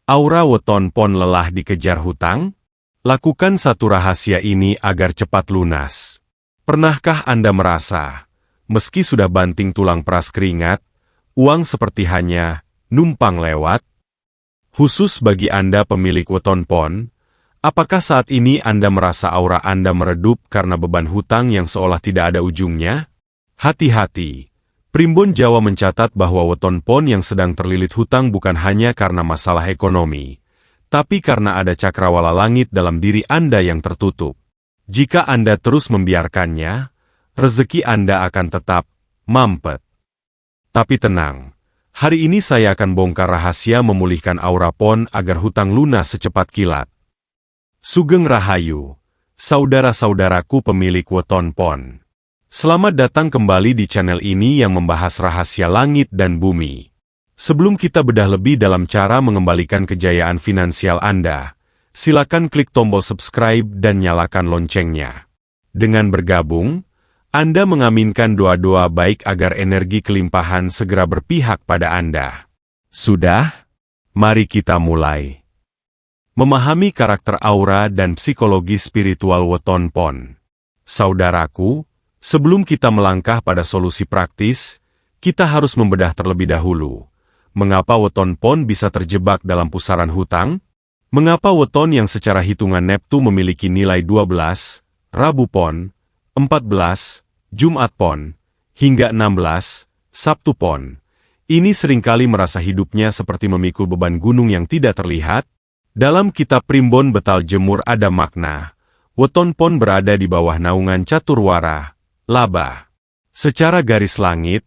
Aura weton pon lelah dikejar hutang? Lakukan satu rahasia ini agar cepat lunas. Pernahkah Anda merasa, meski sudah banting tulang peras keringat, uang seperti hanya numpang lewat? Khusus bagi Anda pemilik weton pon, apakah saat ini Anda merasa aura Anda meredup karena beban hutang yang seolah tidak ada ujungnya? Hati-hati. Primbon Jawa mencatat bahwa weton pon yang sedang terlilit hutang bukan hanya karena masalah ekonomi, tapi karena ada cakrawala langit dalam diri Anda yang tertutup. Jika Anda terus membiarkannya, rezeki Anda akan tetap mampet. Tapi tenang, hari ini saya akan bongkar rahasia memulihkan aura pon agar hutang lunas secepat kilat. Sugeng Rahayu, saudara-saudaraku pemilik weton pon. Selamat datang kembali di channel ini yang membahas rahasia langit dan bumi. Sebelum kita bedah lebih dalam cara mengembalikan kejayaan finansial Anda, silakan klik tombol subscribe dan nyalakan loncengnya. Dengan bergabung, Anda mengaminkan doa-doa baik agar energi kelimpahan segera berpihak pada Anda. Sudah? Mari kita mulai. Memahami karakter aura dan psikologi spiritual weton pon. Saudaraku, sebelum kita melangkah pada solusi praktis, kita harus membedah terlebih dahulu. Mengapa weton pon bisa terjebak dalam pusaran hutang? Mengapa weton yang secara hitungan Neptu memiliki nilai 12, Rabu pon, 14, Jumat pon, hingga 16, Sabtu pon, ini seringkali merasa hidupnya seperti memikul beban gunung yang tidak terlihat? Dalam kitab Primbon Betal Jemur ada makna, weton pon berada di bawah naungan caturwara, laba. Secara garis langit,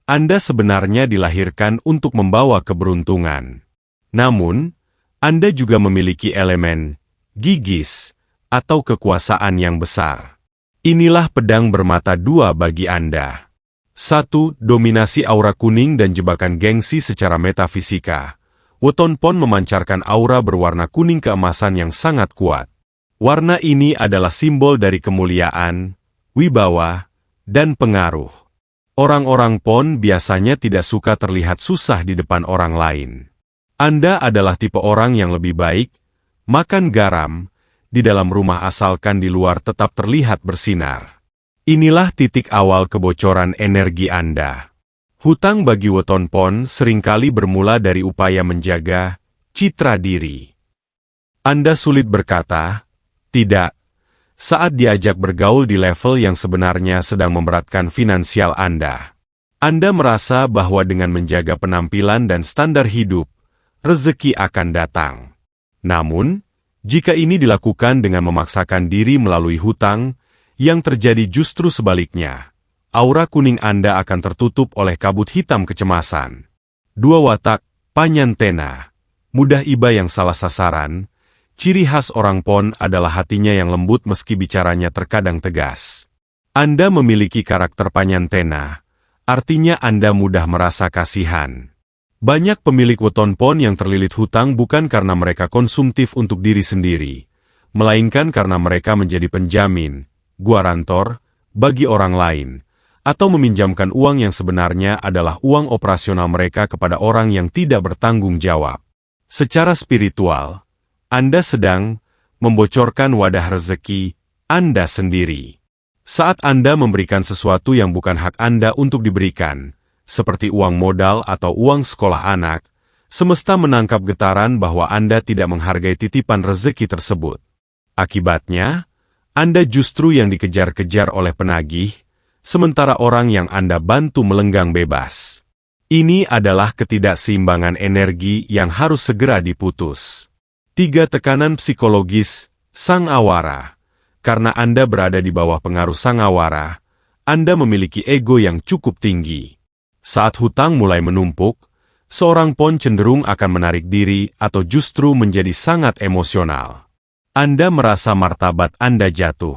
Anda sebenarnya dilahirkan untuk membawa keberuntungan. Namun, Anda juga memiliki elemen gigis atau kekuasaan yang besar. Inilah pedang bermata dua bagi Anda. 1. Dominasi aura kuning dan jebakan gengsi secara metafisika. Weton pon memancarkan aura berwarna kuning keemasan yang sangat kuat. Warna ini adalah simbol dari kemuliaan, wibawa, dan pengaruh. Orang-orang pon biasanya tidak suka terlihat susah di depan orang lain. Anda adalah tipe orang yang lebih baik, makan garam, di dalam rumah asalkan di luar tetap terlihat bersinar. Inilah titik awal kebocoran energi Anda. Hutang bagi weton pon seringkali bermula dari upaya menjaga citra diri. Anda sulit berkata, tidak, saat diajak bergaul di level yang sebenarnya sedang memberatkan finansial Anda. Anda merasa bahwa dengan menjaga penampilan dan standar hidup, rezeki akan datang. Namun, jika ini dilakukan dengan memaksakan diri melalui hutang, yang terjadi justru sebaliknya. Aura kuning Anda akan tertutup oleh kabut hitam kecemasan. 2 watak, panyantena, mudah iba yang salah sasaran. Ciri khas orang pon adalah hatinya yang lembut meski bicaranya terkadang tegas. Anda memiliki karakter panyantena, artinya Anda mudah merasa kasihan. Banyak pemilik weton pon yang terlilit hutang bukan karena mereka konsumtif untuk diri sendiri, melainkan karena mereka menjadi penjamin, guarantor, bagi orang lain, atau meminjamkan uang yang sebenarnya adalah uang operasional mereka kepada orang yang tidak bertanggung jawab. Secara spiritual, Anda sedang membocorkan wadah rezeki Anda sendiri. Saat Anda memberikan sesuatu yang bukan hak Anda untuk diberikan, seperti uang modal atau uang sekolah anak, semesta menangkap getaran bahwa Anda tidak menghargai titipan rezeki tersebut. Akibatnya, Anda justru yang dikejar-kejar oleh penagih, sementara orang yang Anda bantu melenggang bebas. Ini adalah ketidakseimbangan energi yang harus segera diputus. 3. Tekanan psikologis sang awara. Karena Anda berada di bawah pengaruh sang awara, Anda memiliki ego yang cukup tinggi. Saat hutang mulai menumpuk, seorang pon cenderung akan menarik diri atau justru menjadi sangat emosional. Anda merasa martabat Anda jatuh.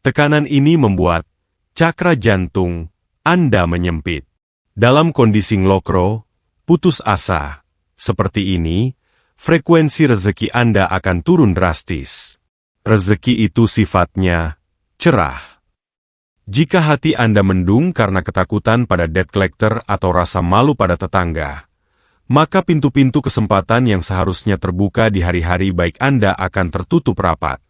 Tekanan ini membuat cakra jantung Anda menyempit. Dalam kondisi nglokro, putus asa, seperti ini, frekuensi rezeki Anda akan turun drastis. Rezeki itu sifatnya cerah. Jika hati Anda mendung karena ketakutan pada debt collector atau rasa malu pada tetangga, maka pintu-pintu kesempatan yang seharusnya terbuka di hari-hari baik Anda akan tertutup rapat.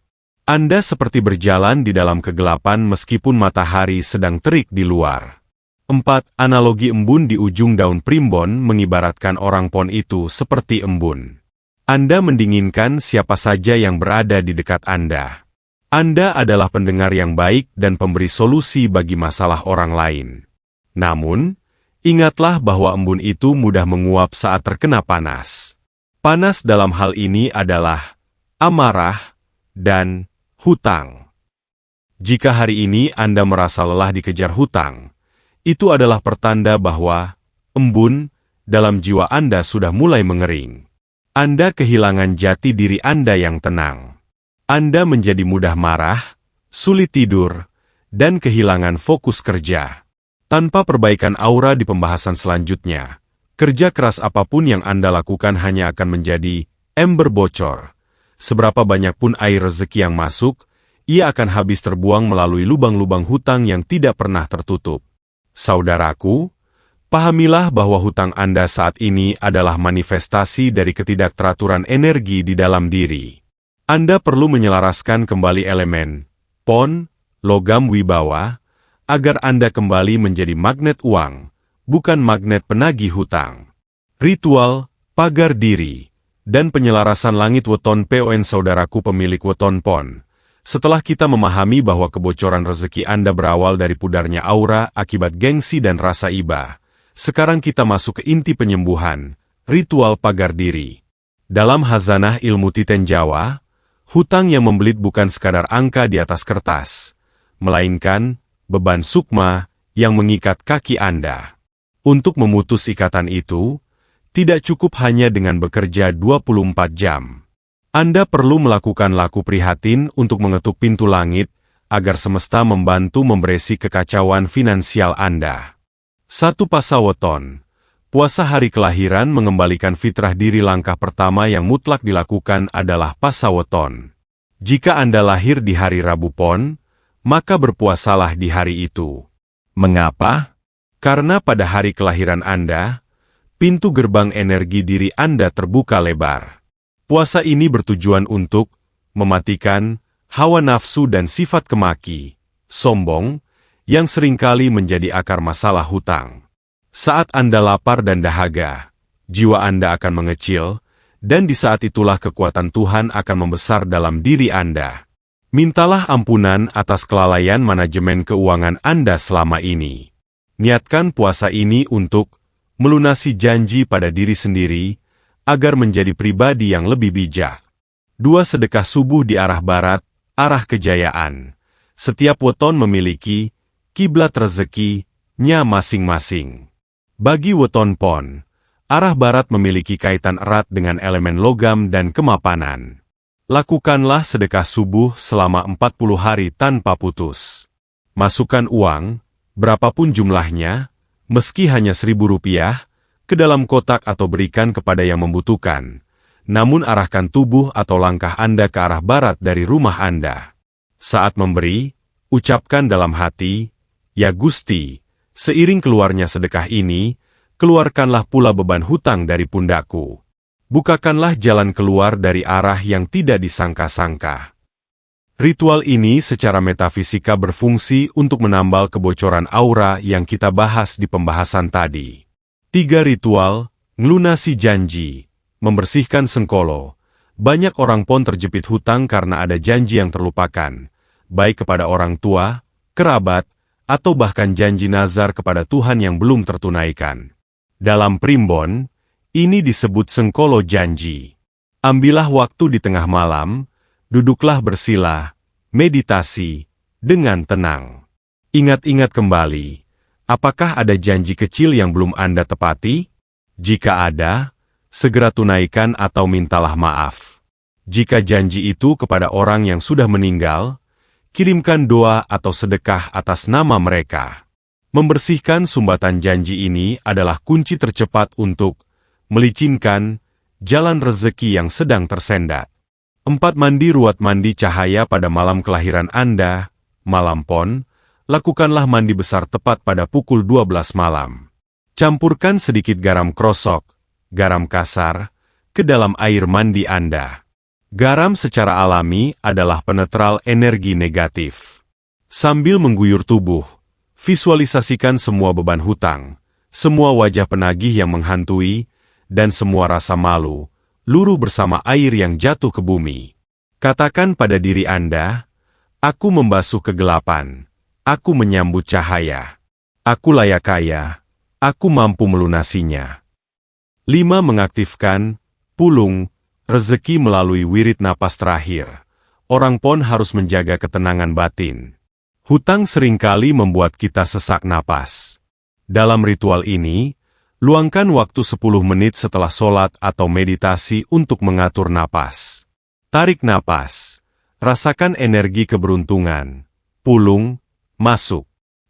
Anda seperti berjalan di dalam kegelapan meskipun matahari sedang terik di luar. 4. Analogi embun di ujung daun primbon mengibaratkan orang pon itu seperti embun. Anda mendinginkan siapa saja yang berada di dekat Anda. Anda adalah pendengar yang baik dan pemberi solusi bagi masalah orang lain. Namun, ingatlah bahwa embun itu mudah menguap saat terkena panas. Panas dalam hal ini adalah amarah dan hutang. Jika hari ini Anda merasa lelah dikejar hutang, itu adalah pertanda bahwa embun dalam jiwa Anda sudah mulai mengering. Anda kehilangan jati diri Anda yang tenang. Anda menjadi mudah marah, sulit tidur, dan kehilangan fokus kerja. Tanpa perbaikan aura di pembahasan selanjutnya, kerja keras apapun yang Anda lakukan hanya akan menjadi ember bocor. Seberapa banyak pun air rezeki yang masuk, ia akan habis terbuang melalui lubang-lubang hutang yang tidak pernah tertutup. Saudaraku, pahamilah bahwa hutang Anda saat ini adalah manifestasi dari ketidakteraturan energi di dalam diri. Anda perlu menyelaraskan kembali elemen pon, logam wibawa, agar Anda kembali menjadi magnet uang, bukan magnet penagih hutang. Ritual, pagar diri, dan penyelarasan langit weton pon saudaraku pemilik weton pon. Setelah kita memahami bahwa kebocoran rezeki Anda berawal dari pudarnya aura akibat gengsi dan rasa iba, sekarang kita masuk ke inti penyembuhan, ritual pagar diri. Dalam hazanah ilmu titen Jawa, hutang yang membelit bukan sekadar angka di atas kertas, melainkan beban sukma yang mengikat kaki Anda. Untuk memutus ikatan itu, tidak cukup hanya dengan bekerja 24 jam. Anda perlu melakukan laku prihatin untuk mengetuk pintu langit, agar semesta membantu memberesi kekacauan finansial Anda. 1. Pasa weton. Puasa hari kelahiran mengembalikan fitrah diri. Langkah pertama yang mutlak dilakukan adalah pasa weton. Jika Anda lahir di hari Rabu Pon, maka berpuasalah di hari itu. Mengapa? Karena pada hari kelahiran Anda, pintu gerbang energi diri Anda terbuka lebar. Puasa ini bertujuan untuk mematikan hawa nafsu dan sifat kemaki, sombong, yang seringkali menjadi akar masalah hutang. Saat Anda lapar dan dahaga, jiwa Anda akan mengecil, dan di saat itulah kekuatan Tuhan akan membesar dalam diri Anda. Mintalah ampunan atas kelalaian manajemen keuangan Anda selama ini. Niatkan puasa ini untuk melunasi janji pada diri sendiri, agar menjadi pribadi yang lebih bijak. 2. Sedekah subuh di arah barat, arah kejayaan. Setiap weton memiliki kiblat rezekinya masing-masing. Bagi weton pon, arah barat memiliki kaitan erat dengan elemen logam dan kemapanan. Lakukanlah sedekah subuh selama 40 hari tanpa putus. Masukkan uang, berapapun jumlahnya, meski hanya Rp1.000, ke dalam kotak atau berikan kepada yang membutuhkan. Namun arahkan tubuh atau langkah Anda ke arah barat dari rumah Anda. Saat memberi, ucapkan dalam hati, "Ya Gusti, seiring keluarnya sedekah ini, keluarkanlah pula beban hutang dari pundakku. Bukakanlah jalan keluar dari arah yang tidak disangka-sangka." Ritual ini secara metafisika berfungsi untuk menambal kebocoran aura yang kita bahas di pembahasan tadi. 3. Ritual, ngelunasi janji, membersihkan sengkolo. Banyak orang pon terjepit hutang karena ada janji yang terlupakan, baik kepada orang tua, kerabat, atau bahkan janji nazar kepada Tuhan yang belum tertunaikan. Dalam primbon, ini disebut sengkolo janji. Ambillah waktu di tengah malam, duduklah bersila, meditasi, dengan tenang. Ingat-ingat kembali. Apakah ada janji kecil yang belum Anda tepati? Jika ada, segera tunaikan atau mintalah maaf. Jika janji itu kepada orang yang sudah meninggal, kirimkan doa atau sedekah atas nama mereka. Membersihkan sumbatan janji ini adalah kunci tercepat untuk melicinkan jalan rezeki yang sedang tersendat. 4. Mandi ruat mandi cahaya pada malam kelahiran Anda, malam pon. Lakukanlah mandi besar tepat pada pukul 12 malam. Campurkan sedikit garam krosok, garam kasar, ke dalam air mandi Anda. Garam secara alami adalah penetral energi negatif. Sambil mengguyur tubuh, visualisasikan semua beban hutang, semua wajah penagih yang menghantui, dan semua rasa malu, luruh bersama air yang jatuh ke bumi. Katakan pada diri Anda, aku membasuh kegelapan, aku menyambut cahaya. Aku layak kaya, aku mampu melunasinya. 5. Mengaktifkan, pulung, rezeki melalui wirid napas terakhir. Orang pon harus menjaga ketenangan batin. Hutang seringkali membuat kita sesak napas. Dalam ritual ini, luangkan waktu 10 menit setelah sholat atau meditasi untuk mengatur napas. Tarik napas, rasakan energi keberuntungan. Pulung, masuk.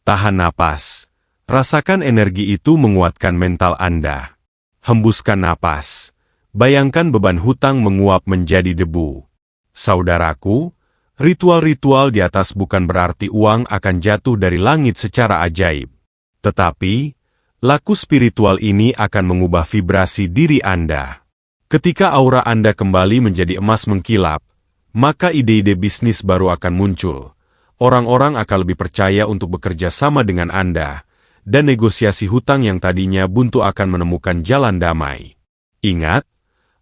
Tahan napas, rasakan energi itu menguatkan mental Anda. Hembuskan napas, bayangkan beban hutang menguap menjadi debu. Saudaraku, ritual-ritual di atas bukan berarti uang akan jatuh dari langit secara ajaib. Tetapi, laku spiritual ini akan mengubah vibrasi diri Anda. Ketika aura Anda kembali menjadi emas mengkilap, maka ide-ide bisnis baru akan muncul. Orang-orang akan lebih percaya untuk bekerja sama dengan Anda, dan negosiasi hutang yang tadinya buntu akan menemukan jalan damai. Ingat,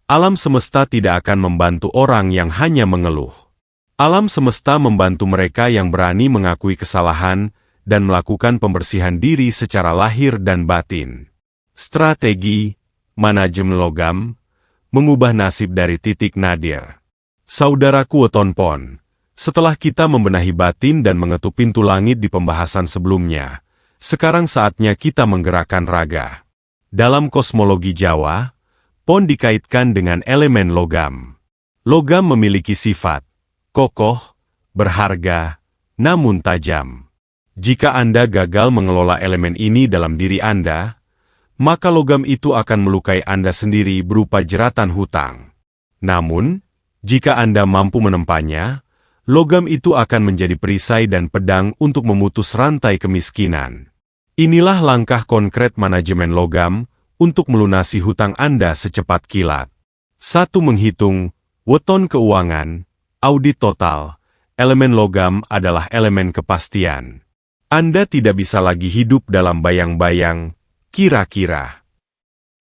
alam semesta tidak akan membantu orang yang hanya mengeluh. Alam semesta membantu mereka yang berani mengakui kesalahan dan melakukan pembersihan diri secara lahir dan batin. Strategi, manajemen logam, mengubah nasib dari titik nadir. Saudaraku weton pon, setelah kita membenahi batin dan mengetuk pintu langit di pembahasan sebelumnya, sekarang saatnya kita menggerakkan raga. Dalam kosmologi Jawa, pon dikaitkan dengan elemen logam. Logam memiliki sifat kokoh, berharga, namun tajam. Jika Anda gagal mengelola elemen ini dalam diri Anda, maka logam itu akan melukai Anda sendiri berupa jeratan hutang. Namun, jika Anda mampu menempanya, logam itu akan menjadi perisai dan pedang untuk memutus rantai kemiskinan. Inilah langkah konkret manajemen logam untuk melunasi hutang Anda secepat kilat. 1. Menghitung, weton keuangan, audit total. Elemen logam adalah elemen kepastian. Anda tidak bisa lagi hidup dalam bayang-bayang, kira-kira.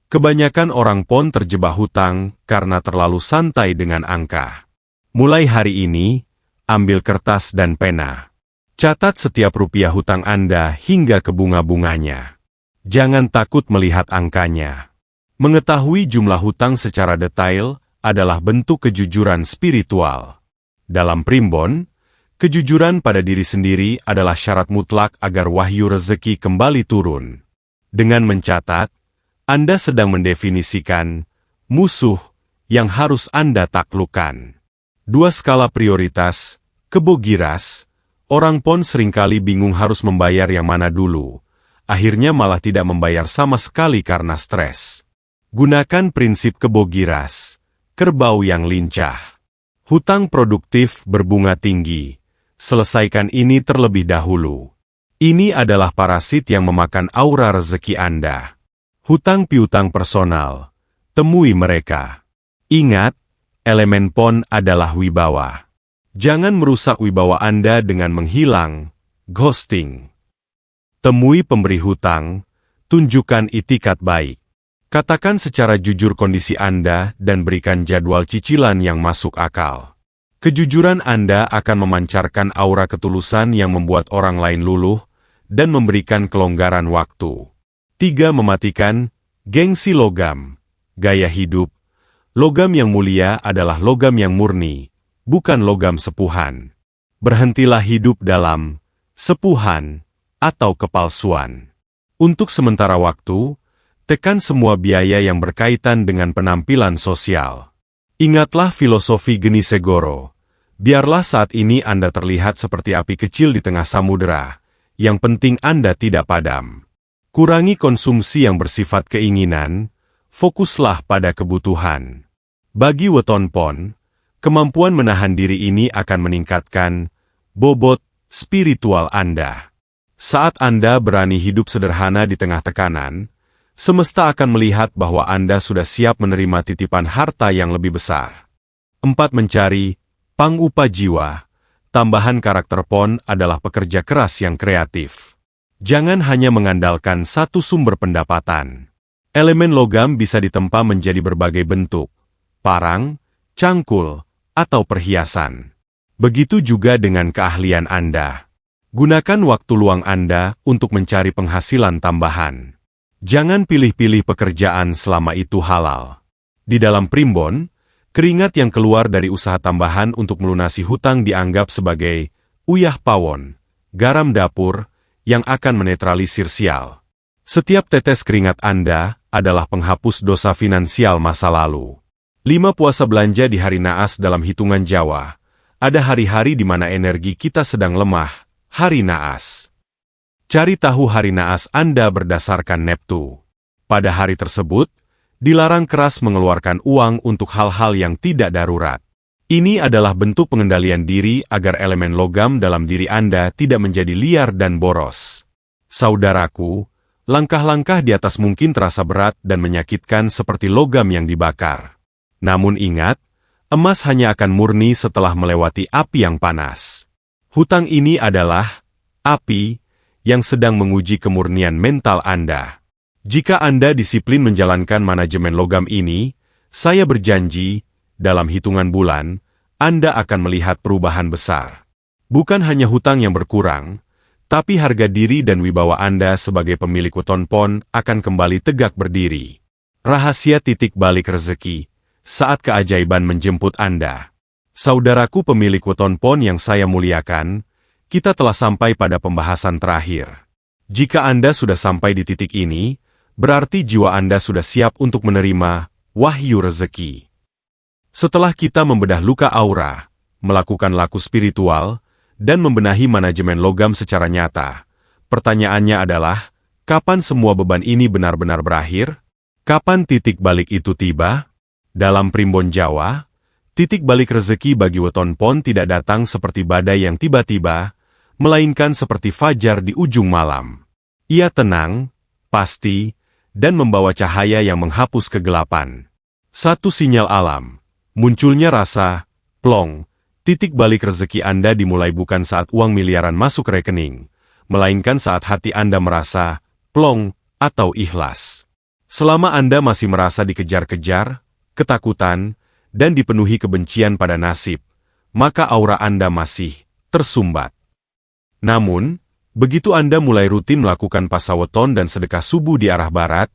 Kebanyakan orang pon terjebak hutang karena terlalu santai dengan angka. Mulai hari ini, ambil kertas dan pena. Catat setiap rupiah hutang Anda hingga ke bunga-bunganya. Jangan takut melihat angkanya. Mengetahui jumlah hutang secara detail adalah bentuk kejujuran spiritual. Dalam primbon, kejujuran pada diri sendiri adalah syarat mutlak agar wahyu rezeki kembali turun. Dengan mencatat, Anda sedang mendefinisikan musuh yang harus Anda taklukkan. 2. Skala prioritas, kebogiras. Orang pon seringkali bingung harus membayar yang mana dulu. Akhirnya malah tidak membayar sama sekali karena stres. Gunakan prinsip kebogiras, kerbau yang lincah. Hutang produktif berbunga tinggi. Selesaikan ini terlebih dahulu. Ini adalah parasit yang memakan aura rezeki Anda. Hutang piutang personal. Temui mereka. Ingat, elemen pon adalah wibawa. Jangan merusak wibawa Anda dengan menghilang, ghosting. Temui pemberi hutang, tunjukkan itikat baik. Katakan secara jujur kondisi Anda dan berikan jadwal cicilan yang masuk akal. Kejujuran Anda akan memancarkan aura ketulusan yang membuat orang lain luluh dan memberikan kelonggaran waktu. 3. Mematikan gengsi logam. Gaya hidup. Logam yang mulia adalah logam yang murni, bukan logam sepuhan. Berhentilah hidup dalam sepuhan atau kepalsuan. Untuk sementara waktu, tekan semua biaya yang berkaitan dengan penampilan sosial. Ingatlah filosofi Geni Segoro. Biarlah saat ini Anda terlihat seperti api kecil di tengah samudera. Yang penting Anda tidak padam. Kurangi konsumsi yang bersifat keinginan, fokuslah pada kebutuhan. Bagi weton pon, kemampuan menahan diri ini akan meningkatkan bobot spiritual Anda. Saat Anda berani hidup sederhana di tengah tekanan, semesta akan melihat bahwa Anda sudah siap menerima titipan harta yang lebih besar. 4. Mencari pang-upa jiwa. Tambahan karakter PON adalah pekerja keras yang kreatif. Jangan hanya mengandalkan satu sumber pendapatan. Elemen logam bisa ditempa menjadi berbagai bentuk, parang, cangkul, atau perhiasan. Begitu juga dengan keahlian Anda. Gunakan waktu luang Anda untuk mencari penghasilan tambahan. Jangan pilih-pilih pekerjaan selama itu halal. Di dalam primbon, keringat yang keluar dari usaha tambahan untuk melunasi hutang dianggap sebagai uyah pawon, garam dapur, yang akan menetralisir sial. Setiap tetes keringat Anda adalah penghapus dosa finansial masa lalu. 5. Puasa belanja di hari naas. Dalam hitungan Jawa, ada hari-hari di mana energi kita sedang lemah, hari naas. Cari tahu hari naas Anda berdasarkan Neptu. Pada hari tersebut, dilarang keras mengeluarkan uang untuk hal-hal yang tidak darurat. Ini adalah bentuk pengendalian diri agar elemen logam dalam diri Anda tidak menjadi liar dan boros. Saudaraku, langkah-langkah di atas mungkin terasa berat dan menyakitkan seperti logam yang dibakar. Namun ingat, emas hanya akan murni setelah melewati api yang panas. Hutang ini adalah api yang sedang menguji kemurnian mental Anda. Jika Anda disiplin menjalankan manajemen logam ini, saya berjanji, dalam hitungan bulan, Anda akan melihat perubahan besar. Bukan hanya hutang yang berkurang, tapi harga diri dan wibawa Anda sebagai pemilik weton PON akan kembali tegak berdiri. Rahasia titik balik rezeki, saat keajaiban menjemput Anda. Saudaraku pemilik weton PON yang saya muliakan, kita telah sampai pada pembahasan terakhir. Jika Anda sudah sampai di titik ini, berarti jiwa Anda sudah siap untuk menerima wahyu rezeki. Setelah kita membedah luka aura, melakukan laku spiritual, dan membenahi manajemen logam secara nyata, pertanyaannya adalah, kapan semua beban ini benar-benar berakhir? Kapan titik balik itu tiba? Dalam primbon Jawa, titik balik rezeki bagi weton PON tidak datang seperti badai yang tiba-tiba, melainkan seperti fajar di ujung malam. Ia tenang, pasti, dan membawa cahaya yang menghapus kegelapan. Satu sinyal alam, munculnya rasa, plong, titik balik rezeki Anda dimulai bukan saat uang miliaran masuk rekening, melainkan saat hati Anda merasa, plong, atau ikhlas. Selama Anda masih merasa dikejar-kejar, ketakutan, dan dipenuhi kebencian pada nasib, maka aura Anda masih tersumbat. Namun, begitu Anda mulai rutin melakukan pasaweton dan sedekah subuh di arah barat,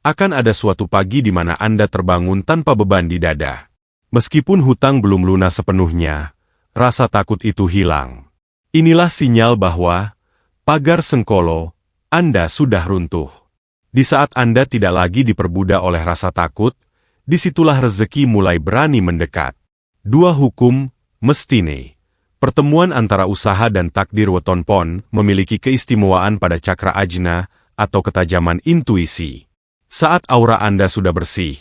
akan ada suatu pagi di mana Anda terbangun tanpa beban di dada. Meskipun hutang belum lunas sepenuhnya, rasa takut itu hilang. Inilah sinyal bahwa, pagar Sengkolo, Anda sudah runtuh. Di saat Anda tidak lagi diperbudak oleh rasa takut, disitulah rezeki mulai berani mendekat. 2. Hukum Mestine. Pertemuan antara usaha dan takdir weton PON memiliki keistimewaan pada cakra ajna atau ketajaman intuisi. Saat aura Anda sudah bersih,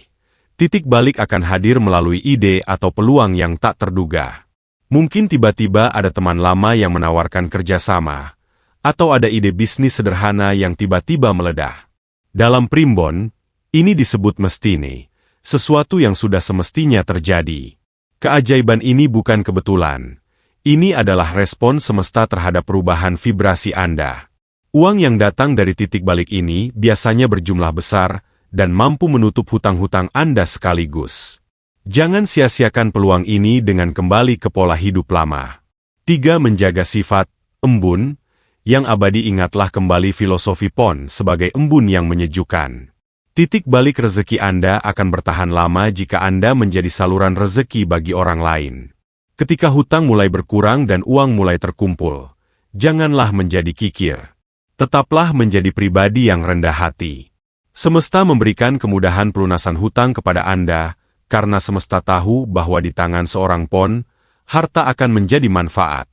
titik balik akan hadir melalui ide atau peluang yang tak terduga. Mungkin tiba-tiba ada teman lama yang menawarkan kerjasama, atau ada ide bisnis sederhana yang tiba-tiba meledak. Dalam primbon, ini disebut mestine, sesuatu yang sudah semestinya terjadi. Keajaiban ini bukan kebetulan. Ini adalah respon semesta terhadap perubahan vibrasi Anda. Uang yang datang dari titik balik ini biasanya berjumlah besar dan mampu menutup hutang-hutang Anda sekaligus. Jangan sia-siakan peluang ini dengan kembali ke pola hidup lama. 3. Menjaga sifat embun yang abadi. Ingatlah kembali filosofi PON sebagai embun yang menyejukkan. Titik balik rezeki Anda akan bertahan lama jika Anda menjadi saluran rezeki bagi orang lain. Ketika hutang mulai berkurang dan uang mulai terkumpul, janganlah menjadi kikir. Tetaplah menjadi pribadi yang rendah hati. Semesta memberikan kemudahan pelunasan hutang kepada Anda, karena semesta tahu bahwa di tangan seorang PON, harta akan menjadi manfaat.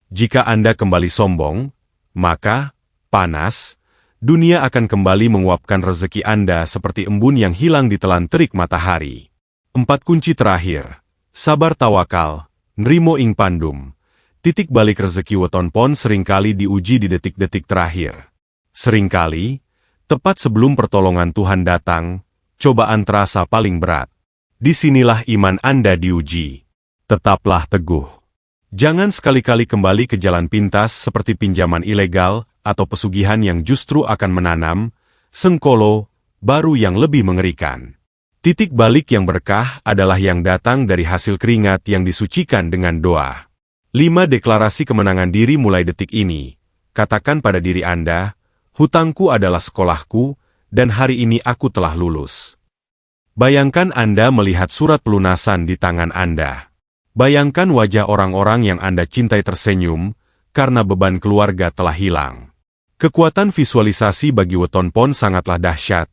Jika Anda kembali sombong, maka, panas, dunia akan kembali menguapkan rezeki Anda seperti embun yang hilang ditelan terik matahari. 4. Kunci terakhir. Sabar tawakal. Nrimo ing pandum. Titik balik rezeki weton PON seringkali diuji di detik-detik terakhir. Seringkali, Tepat sebelum pertolongan Tuhan datang, cobaan terasa paling berat. Disinilah iman Anda diuji. Tetaplah teguh. Jangan sekali-kali kembali ke jalan pintas seperti pinjaman ilegal atau pesugihan yang justru akan menanam sengkolo baru yang lebih mengerikan. Titik balik yang berkah adalah yang datang dari hasil keringat yang disucikan dengan doa. 5 deklarasi kemenangan diri mulai detik ini. Katakan pada diri Anda, hutangku adalah sekolahku, dan hari ini aku telah lulus. Bayangkan Anda melihat surat pelunasan di tangan Anda. Bayangkan wajah orang-orang yang Anda cintai tersenyum, karena beban keluarga telah hilang. Kekuatan visualisasi bagi weton pon sangatlah dahsyat,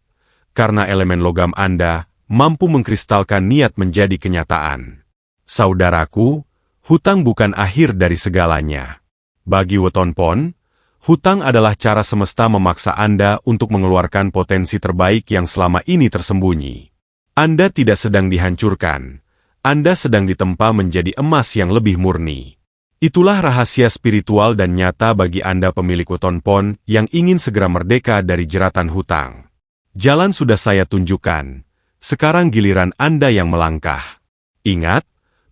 karena elemen logam Anda mampu mengkristalkan niat menjadi kenyataan. Saudaraku, hutang bukan akhir dari segalanya. Bagi weton pon, hutang adalah cara semesta memaksa Anda untuk mengeluarkan potensi terbaik yang selama ini tersembunyi. Anda tidak sedang dihancurkan. Anda sedang ditempa menjadi emas yang lebih murni. Itulah rahasia spiritual dan nyata bagi Anda pemilik weton pon yang ingin segera merdeka dari jeratan hutang. Jalan sudah saya tunjukkan. Sekarang giliran Anda yang melangkah. Ingat,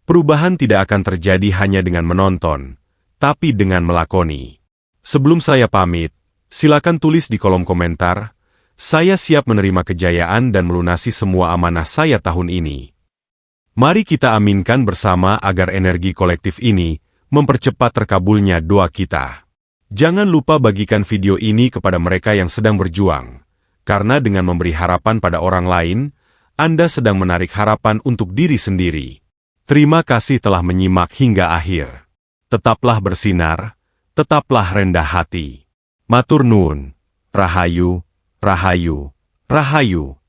perubahan tidak akan terjadi hanya dengan menonton, tapi dengan melakoni. Sebelum saya pamit, silakan tulis di kolom komentar, saya siap menerima kejayaan dan melunasi semua amanah saya tahun ini. Mari kita aminkan bersama agar energi kolektif ini mempercepat terkabulnya doa kita. Jangan lupa bagikan video ini kepada mereka yang sedang berjuang, karena dengan memberi harapan pada orang lain, Anda sedang menarik harapan untuk diri sendiri. Terima kasih telah menyimak hingga akhir. Tetaplah bersinar, tetaplah rendah hati. Matur nuwun. Rahayu, rahayu, rahayu.